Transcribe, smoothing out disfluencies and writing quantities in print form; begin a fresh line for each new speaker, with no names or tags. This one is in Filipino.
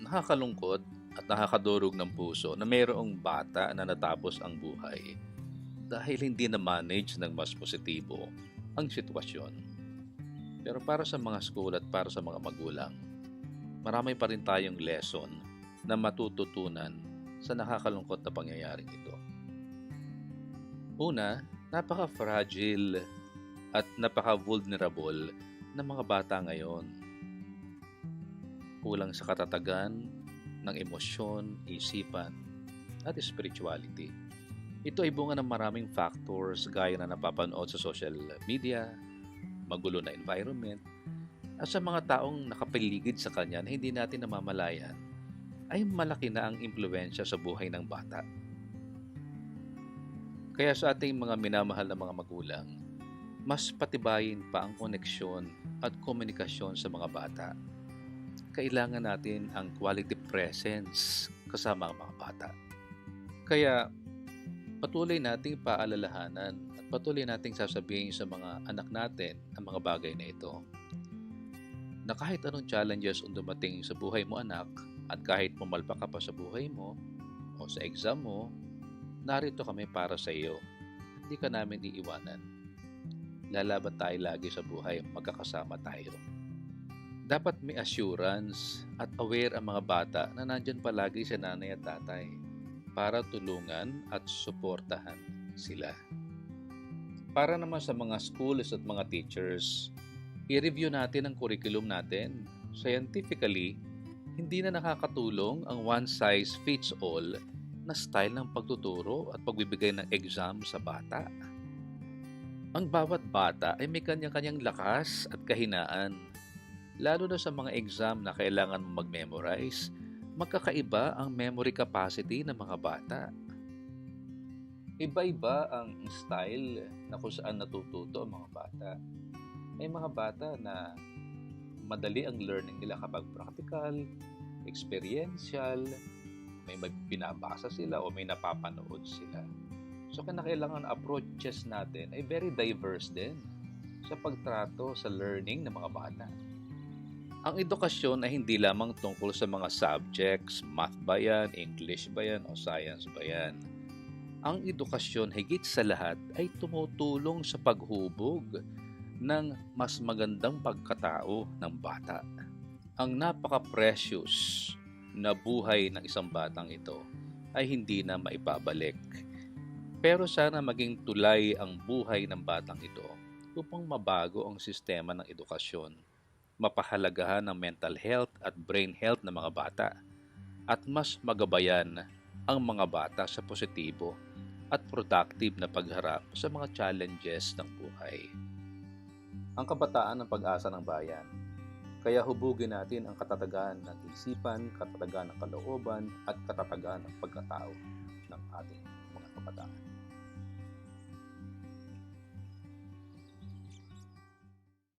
Nakakalungkot at nakakadurog ng puso na mayroong bata na natapos ang buhay dahil hindi na-manage ng mas positibo ang sitwasyon. Pero para sa mga school at para sa mga magulang, marami pa rin tayong lesson na matututunan sa nakakalungkot na pangyayaring ito. Una, napaka-fragile at napaka-vulnerable ng mga bata ngayon. Kulang sa katatagan ng emosyon, isipan, at spirituality. Ito ay bunga ng maraming factors gaya na napapanood sa social media, magulo na environment, at sa mga taong nakapaligid sa kanya na hindi natin namamalayan, ay malaki na ang impluensya sa buhay ng bata. Kaya sa ating mga minamahal na mga magulang, mas patibayin pa ang koneksyon at komunikasyon sa mga bata. Kailangan natin ang quality presence kasama ang mga bata. Kaya patuloy nating paalalahanan at patuloy nating sasabihin sa mga anak natin ang mga bagay na ito. Na kahit anong challenges ang dumating sa buhay mo anak at kahit pumalpak ka pa sa buhay mo o sa exam mo, narito kami para sa iyo. Hindi ka namin iiwanan. Lalaban tayo lagi sa buhay, magkakasama tayo. Dapat may assurance at aware ang mga bata na nandyan palagi si nanay at tatay para tulungan at suportahan sila. Para naman sa mga schools at mga teachers, i-review natin ang curriculum natin. Scientifically, hindi na nakakatulong ang one-size-fits-all na style ng pagtuturo at pagbibigay ng exam sa bata. Ang bawat bata ay may kanya-kanyang lakas at kahinaan. Lalo na sa mga exam na kailangan mo mag-memorize, magkakaiba ang memory capacity ng mga bata. Iba-iba ang style na kung saan natututo ang mga bata. May mga bata na madali ang learning nila kapag practical, experiential, may binabasa sila o may napapanood sila. So kailangan approaches natin ay very diverse din sa pagtrato sa learning ng mga bata. Ang edukasyon ay hindi lamang tungkol sa mga subjects, math ba yan, English ba yan, o science ba yan. Ang edukasyon higit sa lahat ay tumutulong sa paghubog ng mas magandang pagkatao ng bata. Ang napaka-precious na buhay ng isang batang ito ay hindi na maibabalik. Pero sana maging tulay ang buhay ng batang ito upang mabago ang sistema ng edukasyon, mapahalagahan ng mental health at brain health ng mga bata, at mas magabayan ang mga bata sa positibo at productive na pagharap sa mga challenges ng buhay. Ang kabataan ng pag-asa ng bayan. Kaya hubugin natin ang katatagan ng isipan, katatagan ng kalooban, at katatagan ng pagkatao ng ating mga kabataan.